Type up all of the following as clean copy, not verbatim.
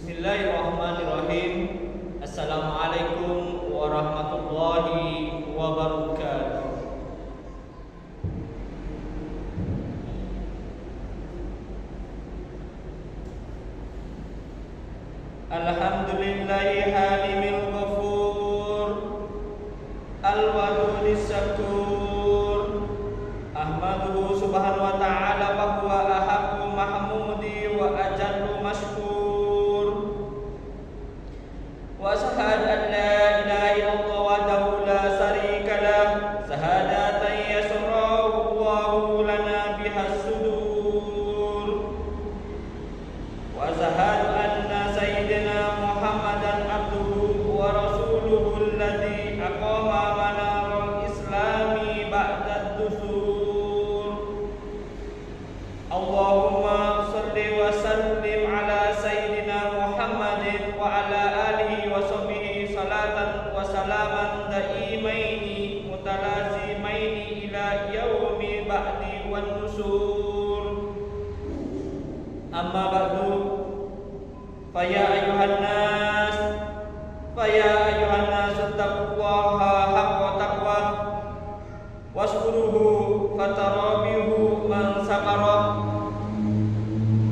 Bismillahirrahmanirrahim. Assalamualaikum warahmatullahi wabarakatuh. Alhamdulillahi halimil ghafur, al-wadudis syakur. Ahmaduhu subhanahu wa ta'ala wa huwa ahaqqu mahmudi wa ajallu mashkur. Wa ashhadu an la ilaha illallah wahdahu la syarika lah, syahadatan yasra'u Allahu lana bihas sudur. Wa ashhadu anna sayyidina Muhammadan abduhu wa rasuluhu alladzi aqama manaral islami ba'da dusur. Allahumma shalli wa sallim ala sayyidina Muhammadin wa ala alihi wa sahbihi salatan wa salaman daimaini mutalazimaini ila yaumi ba'di wan nusur. Amma ba'du, faya ayuhan nas taqullaha haqqa taqwah waskuruhu fatarabihu man sakara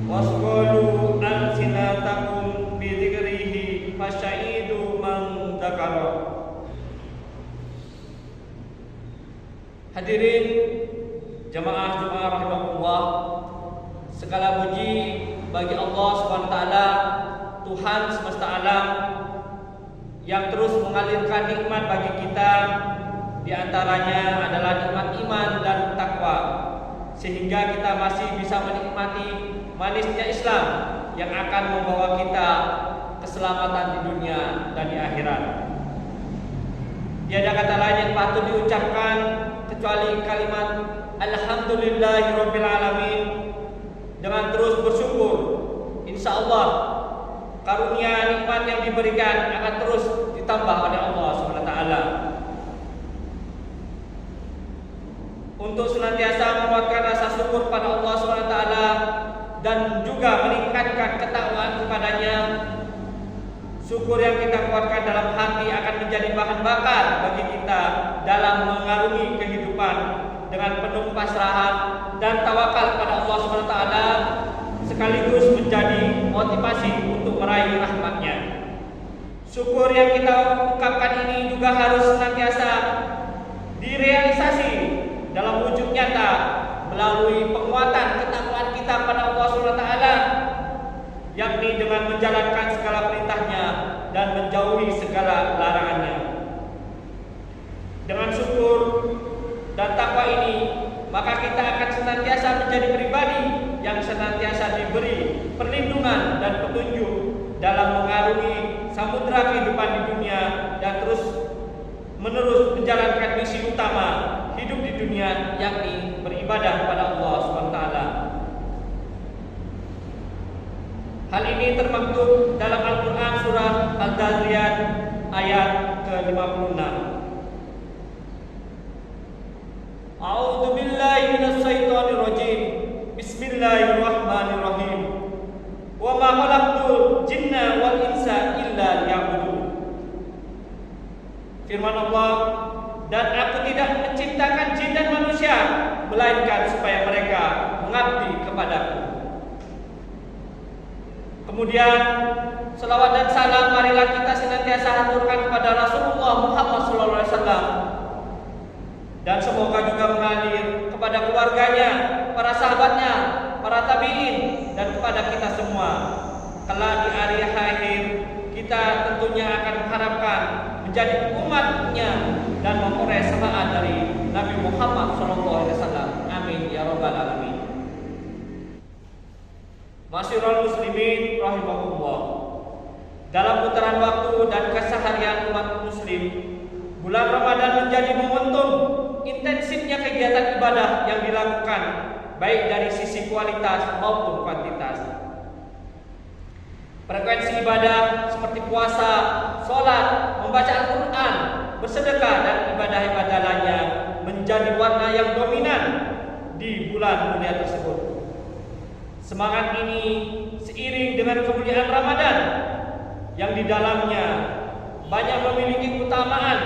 wasqalu alsinatakum bidzikrihi fasyaidu man dzakara. Hadirin jamaah Jumat rahimahullah, segala puji bagi Allah Subhanahu wa taala, Tuhan semesta alam, yang terus mengalirkan nikmat bagi kita. Di antaranya adalah nikmat iman dan takwa, sehingga kita masih bisa menikmati manisnya Islam yang akan membawa kita keselamatan di dunia dan di akhirat. Tiada kata lain yang patut diucapkan kecuali kalimat alhamdulillahirabbil alamin. Dengan terus bersyukur, insya Allah karunia nikmat yang diberikan akan terus ditambah oleh Allah SWT. Untuk senantiasa menguatkan rasa syukur pada Allah SWT dan juga meningkatkan ketakwaan kepadanya. Syukur yang kita kuatkan dalam hati akan menjadi bahan bakar bagi kita dalam mengarungi kehidupan dengan penuh pasrahan dan tawakal kepada Allah SWT, sekaligus menjadi motivasi untuk meraih rahmat-Nya. Syukur yang kita ungkapkan ini juga harus senantiasa direalisasi dalam wujud nyata melalui penguatan ketakwaan kita pada Allah SWT, yakni dengan menjalankan segala perintah-Nya dan menjauhi segala larangan-Nya. Dengan syukur dan takwa ini, maka kita akan senantiasa menjadi pribadi yang senantiasa diberi perlindungan dan petunjuk dalam mengarungi samudera kehidupan di dunia dan terus menerus menjalankan misi utama hidup di dunia, yakni beribadah kepada Allah SWT. Hal ini termaktub dalam Al-Quran surah Al-Dzariyat ayat ke-56. A'udzu billahi minasy syaithanir rajim. Bismillahirrahmanirrahim. Wa ma khalaqtul jinna wal insa illa liya'budun. Firman Allah, dan aku tidak menciptakan jin dan manusia melainkan supaya mereka mengabdi kepadaku. Kemudian selawat dan salam marilah kita senantiasa haturkan kepada Rasulullah Muhammad SAW, dan semoga juga mengalir kepada keluarganya, para sahabatnya, para tabi'in, dan kepada kita semua. Kelak di hari akhir kita tentunya akan mengharapkan menjadi umatnya dan memperoleh syafaat dari Nabi Muhammad SAW. Amin ya rabbal alamin. Masyiral muslimin rahimahullah, dalam putaran waktu dan keseharian umat muslim, bulan Ramadan menjadi momentum intensifnya kegiatan ibadah yang dilakukan, baik dari sisi kualitas maupun kuantitas. Frekuensi ibadah seperti puasa, sholat, membaca Al-Quran, bersedekah, dan ibadah-ibadah lainnya menjadi warna yang dominan di bulan mulia tersebut. Semangat ini seiring dengan kemuliaan Ramadan yang di dalamnya banyak memiliki keutamaan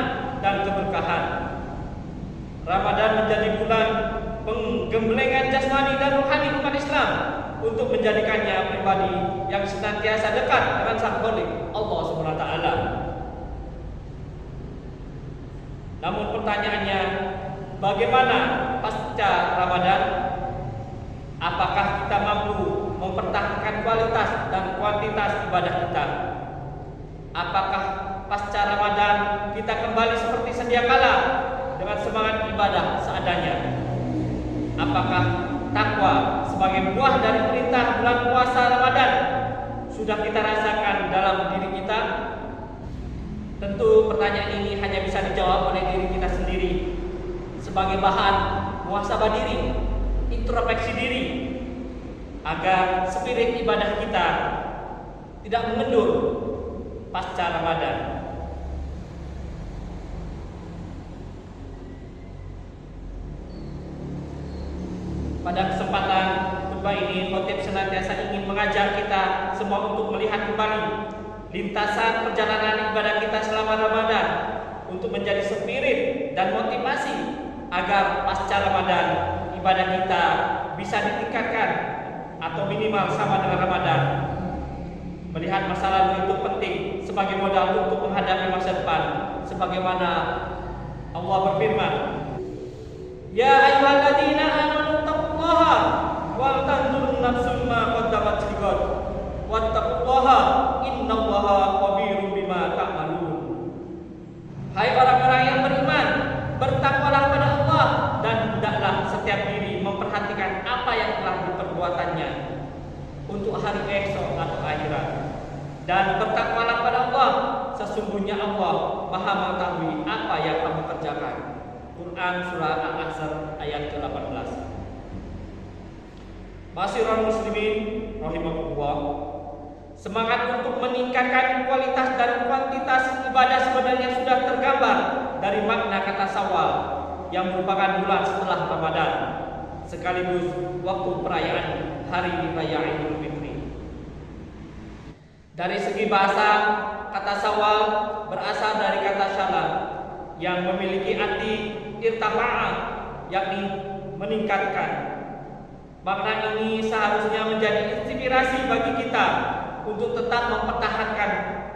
dan keberkahan. Ramadan menjadi bulan penggemblengan jasmani dan rohani umat Islam untuk menjadikannya pribadi yang senantiasa dekat dengan Sang Khalik Allah Subhanahu wa taala. Namun pertanyaannya, bagaimana pasca Ramadan? Apakah kita mampu mempertahankan kualitas dan kuantitas ibadah kita? Apakah pasca Ramadan kita kembali seperti sedia kala dengan semangat ibadah seadanya? Apakah takwa sebagai buah dari perintah bulan puasa Ramadan sudah kita rasakan dalam diri kita? Tentu pertanyaan ini hanya bisa dijawab oleh diri kita sendiri sebagai bahan muhasabah diri, introspeksi diri, agar spirit ibadah kita tidak mengendur pasca Ramadan. Pada kesempatan khutbah ini, khotib senantiasa ingin mengajak kita semua untuk melihat kembali lintasan perjalanan ibadah kita selama Ramadan untuk menjadi spirit dan motivasi agar pasca Ramadan ibadah kita bisa ditingkatkan atau minimal sama dengan Ramadan. Melihat masa lalu itu penting sebagai modal untuk menghadapi masa depan, sebagaimana Allah berfirman, Ya ayyuhalladzina amanu taqullaha wal tanzur nafsum ma qaddamat lighad wattaqullaha innallaha khabirum bima ta'malun. Hai orang-orang yang beriman, bertakwalah kepada Allah dan hendaklah setiap diri memperhatikan apa yang telah diperbuatannya untuk hari esok atau akhirat. Dan bertakwalah kepada Allah, sesungguhnya Allah Maha mengetahui apa yang kamu kerjakan. Quran surah Al-Ahzab ayat ke-18. Ma'asyiral muslimin rahimakumullah, semangat untuk meningkatkan kualitas dan kuantitas ibadah sebenarnya sudah tergambar dari makna kata Syawal yang merupakan bulan setelah Ramadan, sekaligus waktu perayaan hari raya Idul Fitri. Dari segi bahasa, kata Syawal berasal dari kata syalam yang memiliki arti irtafa'a, yakni meningkatkan. Makna ini seharusnya menjadi inspirasi bagi kita untuk tetap mempertahankan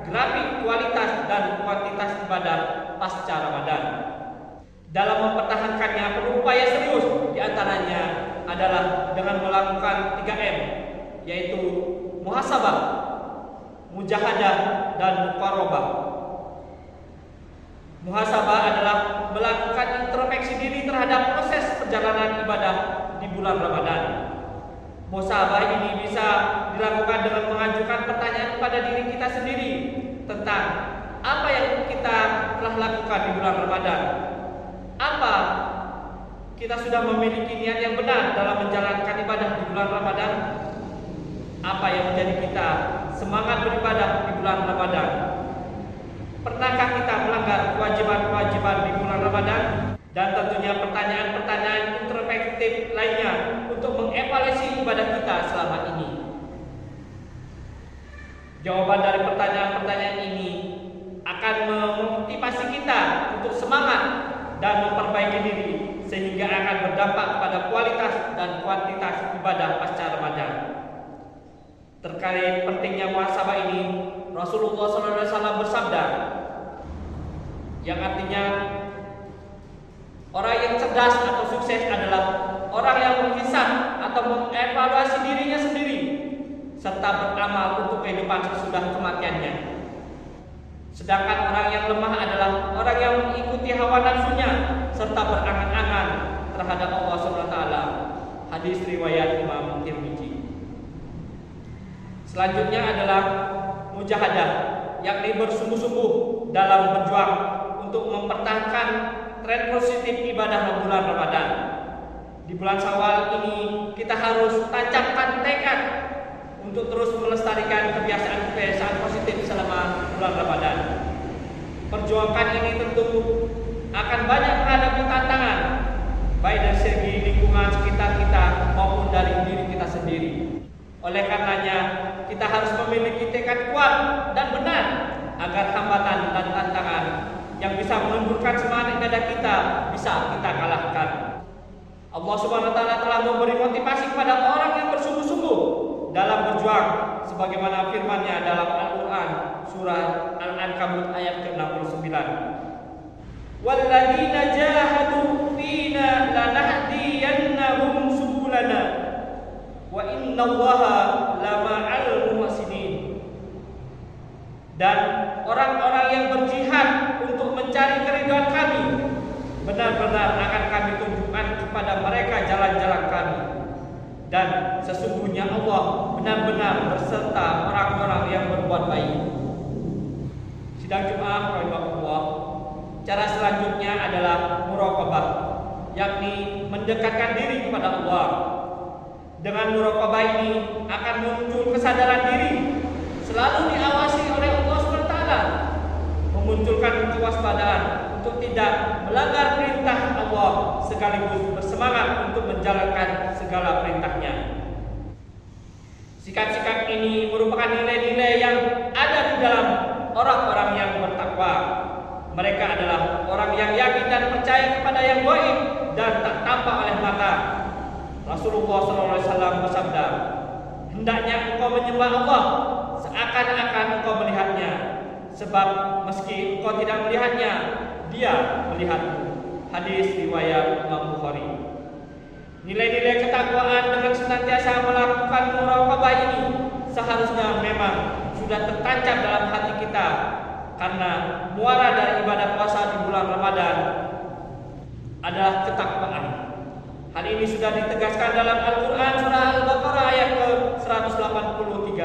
grafik kualitas dan kuantitas ibadah pasca Ramadan. Dalam mempertahankannya perlu upaya serius, diantaranya adalah dengan melakukan 3M, yaitu muhasabah, mujahadah, dan muqarabah. Muhasabah adalah melakukan introspeksi diri terhadap proses perjalanan ibadah di bulan Ramadan. Muhasabah ini bisa dilakukan dengan mengajukan pertanyaan kepada diri kita sendiri tentang apa yang kita telah lakukan di bulan Ramadan. Apa kita sudah memiliki niat yang benar dalam menjalankan ibadah di bulan Ramadan? Apa yang menjadi kita semangat beribadah di bulan Ramadan? Pernahkah kita melanggar kewajiban-kewajiban di bulan Ramadan? Dan tentunya pertanyaan-pertanyaan introspektif lainnya untuk mengevaluasi ibadah kita selama ini. Jawaban dari pertanyaan-pertanyaan ini akan memotivasi kita untuk semangat dan memperbaiki diri, sehingga akan berdampak pada kualitas dan kuantitas ibadah pasca Ramadan. Terkait pentingnya muhasabah ini, Rasulullah SAW bersabda, yang artinya orang yang cerdas atau sukses adalah orang yang menghisab atau mengevaluasi dirinya sendiri serta beramal untuk kehidupan sesudah kematiannya. Sedangkan orang yang lemah adalah orang yang mengikuti hawa nafsunya serta berangan-angan terhadap Allah SWT. Hadis riwayat Imam Tirmidzi. Selanjutnya adalah mujahadah, yakni bersungguh-sungguh dalam berjuang untuk mempertahankan tren positif ibadah bulan Ramadan. Di bulan Syawal ini kita harus tancapkan tekad untuk terus melestarikan kebiasaan-kebiasaan positif selama bulan Ramadan. Perjuangan ini tentu akan banyak menghadapi tantangan, baik dari segi lingkungan sekitar kita maupun dari diri kita sendiri. Oleh karenanya, kita kita harus memiliki tekad kuat dan benar agar hambatan dan tantangan yang bisa menundurkan semangat ibadah kita bisa kita kalahkan. Allah Subhanahu wa taala telah memberi motivasi kepada orang yang bersungguh-sungguh dalam berjuang sebagaimana firman-Nya dalam Al-Qur'an surah Al-Ankabut ayat ke-69. Walladzina jahadu fina lanahdiyannahum subulana wa innallaha lama'al muhsinin. Dan orang-orang yang berjihad untuk mencari keridhaan kami, benar-benar akan kami tunjukkan kepada mereka jalan-jalan kami. Dan sesungguhnya Allah benar-benar berserta orang-orang yang berbuat baik. Sidang Jumat rahimahullah. Cara selanjutnya adalah muraqabah, yakni mendekatkan diri kepada Allah. Dengan muraqabah ini akan muncul kesadaran diri, selalu diawasi oleh Allah SWT, memunculkan kewaspadaan untuk tidak melanggar perintah Allah sekaligus bersemangat untuk menjalankan segala perintahnya. Sikap-sikap ini merupakan nilai-nilai yang ada di dalam orang-orang yang bertakwa. Mereka adalah orang yang yakin dan percaya kepada yang gaib dan tak tampak oleh mata. Rasulullah SAW bersabda, hendaknya engkau menyembah Allah seakan-akan engkau melihatnya, sebab meski engkau tidak melihatnya, Dia melihatmu. Hadis riwayat Imam Bukhari. Nilai-nilai ketakwaan dengan senantiasa melakukan muraqabah ini seharusnya memang sudah tertancap dalam hati kita, karena muara dari ibadah puasa di bulan Ramadan adalah ketakwaan. Hal ini sudah ditegaskan dalam Al-Quran surah Al-Baqarah ayat ke-183.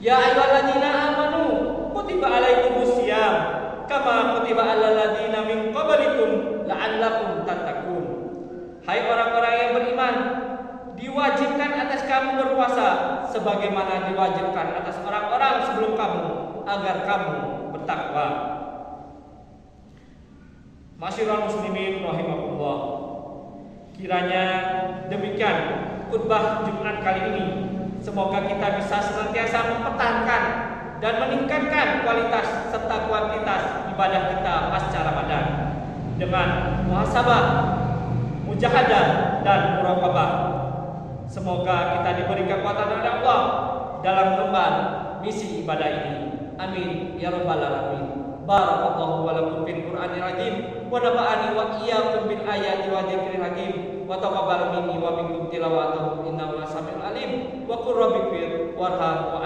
Ya ayyuhalladzina amanu kutiba alaikumusiyam kama kutiba alal ladzina min qablikum la'allakum tattaqun. Hai orang-orang yang beriman, diwajibkan atas kamu berpuasa sebagaimana diwajibkan atas orang-orang sebelum kamu agar kamu bertakwa. Masyiral muslimin rahimakumullah. Kiranya demikian khutbah Jumat kali ini. Semoga kita bisa senantiasa mempertahankan dan meningkatkan kualitas serta kuantitas ibadah kita pasca Ramadan dengan muhasabah, mujahadah dan muraqabah. Semoga kita diberi kekuatan oleh Allah dalam mengemban misi ibadah ini. Amin ya rabbal alamin. Barakallahu wa lakum fil Qur'anil azim wa nafa'ani wa iyyakum bil ayati wa dzikril hakim wa taqabbal minni wa minkum tilawatahu innahu samiul alim wa qur rabbi fir warham